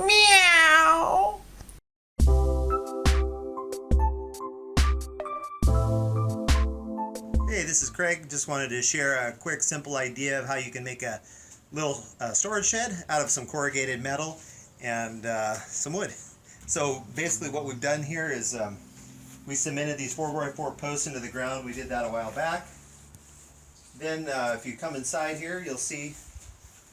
Meow. Hey, this is Craig. Just wanted to share a quick, simple idea of how you can make a little storage shed out of some corrugated metal and some wood. So basically what we've done here is we cemented these 4x4 posts into the ground. We did that a while back. Then if you come inside here, you'll see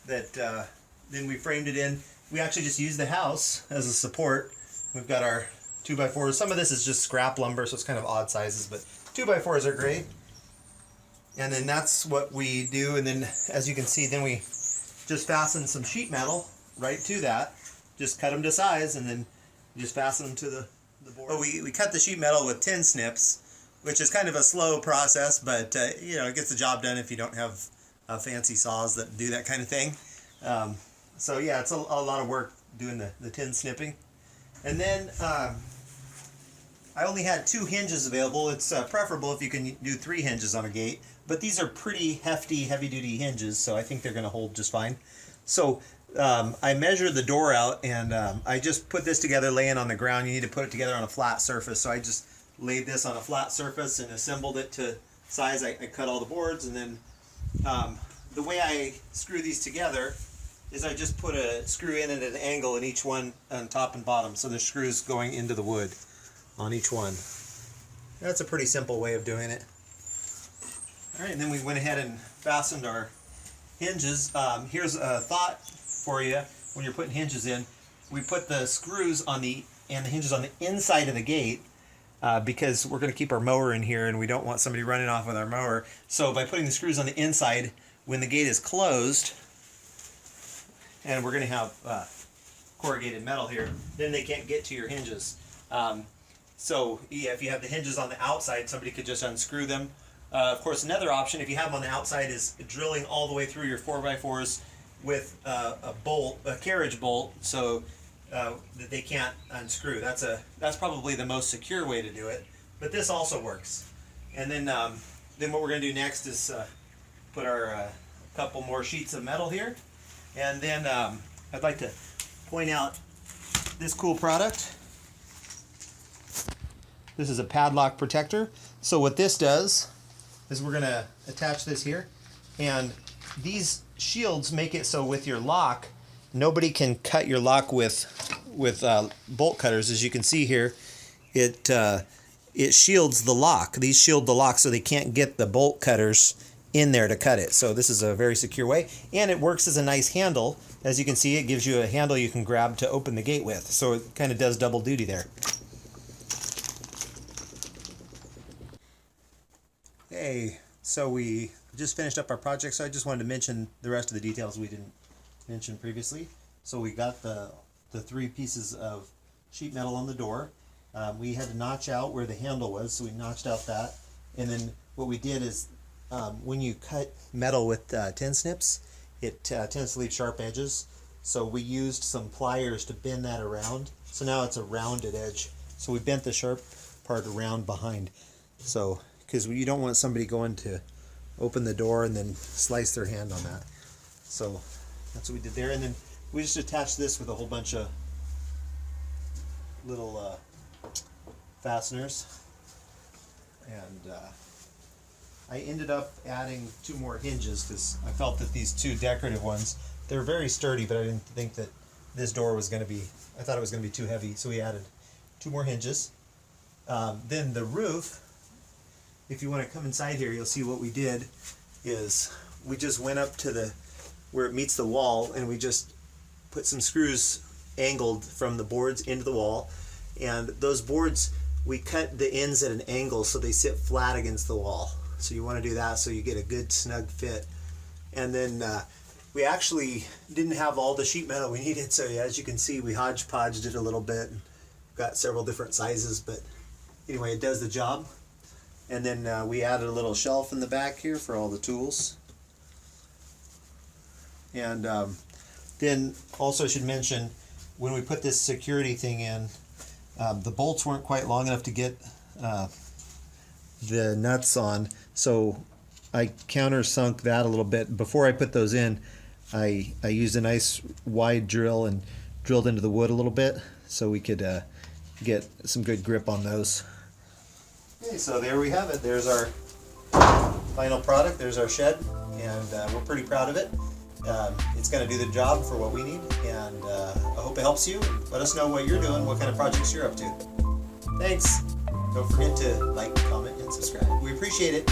that then we framed it in. We actually just used the house as a support. We've got our 2x4s. Some of this is just scrap lumber, so it's kind of odd sizes, but 2x4s are great. And then that's what we do. And then as you can see, then we just fasten some sheet metal right to that. Just cut them to size and then just fasten them to the board. Well, we cut the sheet metal with tin snips, which is kind of a slow process, but you know, it gets the job done if you don't have fancy saws that do that kind of thing. So yeah, it's a lot of work doing the tin snipping. And then I only had 2 hinges available. It's preferable if you can do 3 hinges on a gate, but these are pretty hefty, heavy-duty hinges, so I think they're going to hold just fine. So I measured the door out, and I just put this together laying on the ground. You need to put it together on a flat surface, so I just laid this on a flat surface and assembled it to size. I cut all the boards, and then the way I screw these together is I just put a screw in at an angle in each one on top and bottom, so there's screws going into the wood on each one. That's a pretty simple way of doing it. Alright, and then we went ahead and fastened our hinges. Here's a thought for you when you're putting hinges in. We put the screws on the hinges on the inside of the gate because we're going to keep our mower in here and we don't want somebody running off with our mower. So by putting the screws on the inside, when the gate is closed, and we're going to have corrugated metal here, then they can't get to your hinges. So yeah, if you have the hinges on the outside, somebody could just unscrew them. Of course, another option, if you have them on the outside, is drilling all the way through your 4x4s with a carriage bolt, so that they can't unscrew. That's probably the most secure way to do it. But this also works. And then what we're going to do next is put our couple more sheets of metal here. And then I'd like to point out this cool product. This is a Padlock Protector. So what this does is we're going to attach this here, and these shields make it so with your lock, nobody can cut your lock with bolt cutters. As you can see here, it shields the lock. These shield the lock so they can't get the bolt cutters in there to cut it. So this is a very secure way, and it works as a nice handle. As you can see, it gives you a handle you can grab to open the gate with. So it kind of does double duty there. Hey, so we just finished up our project, so I just wanted to mention the rest of the details we didn't mention previously. So we got the 3 pieces of sheet metal on the door. We had to notch out where the handle was, so we notched out that. And then what we did is when you cut metal with tin snips, it tends to leave sharp edges. So we used some pliers to bend that around. So now it's a rounded edge. So we bent the sharp part around behind. So because you don't want somebody going to open the door and then slice their hand on that. So that's what we did there. And then we just attached this with a whole bunch of little fasteners. And I ended up adding 2 more hinges because I felt that these 2 decorative ones, they're very sturdy, but I didn't think that this door was going to be, I thought it was going to be too heavy, so we added 2 more hinges. Then the roof, if you want to come inside here, you'll see what we did is we just went up to where it meets the wall, and we just put some screws angled from the boards into the wall. And those boards, we cut the ends at an angle so they sit flat against the wall. So you want to do that so you get a good snug fit. And then we actually didn't have all the sheet metal we needed, so as you can see, we hodgepodged it a little bit and got several different sizes, but anyway, it does the job. And then we added a little shelf in the back here for all the tools. And then also I should mention, when we put this security thing in, the bolts weren't quite long enough to get the nuts on, so I countersunk that a little bit. Before I put those in, I used a nice wide drill and drilled into the wood a little bit so we could get some good grip on those. Okay, so there we have it. There's our final product. There's our shed, and we're pretty proud of it. It's going to do the job for what we need, and I hope it helps you. Let us know what you're doing, what kind of projects you're up to. Thanks. Don't forget to like, comment, and subscribe. We appreciate it.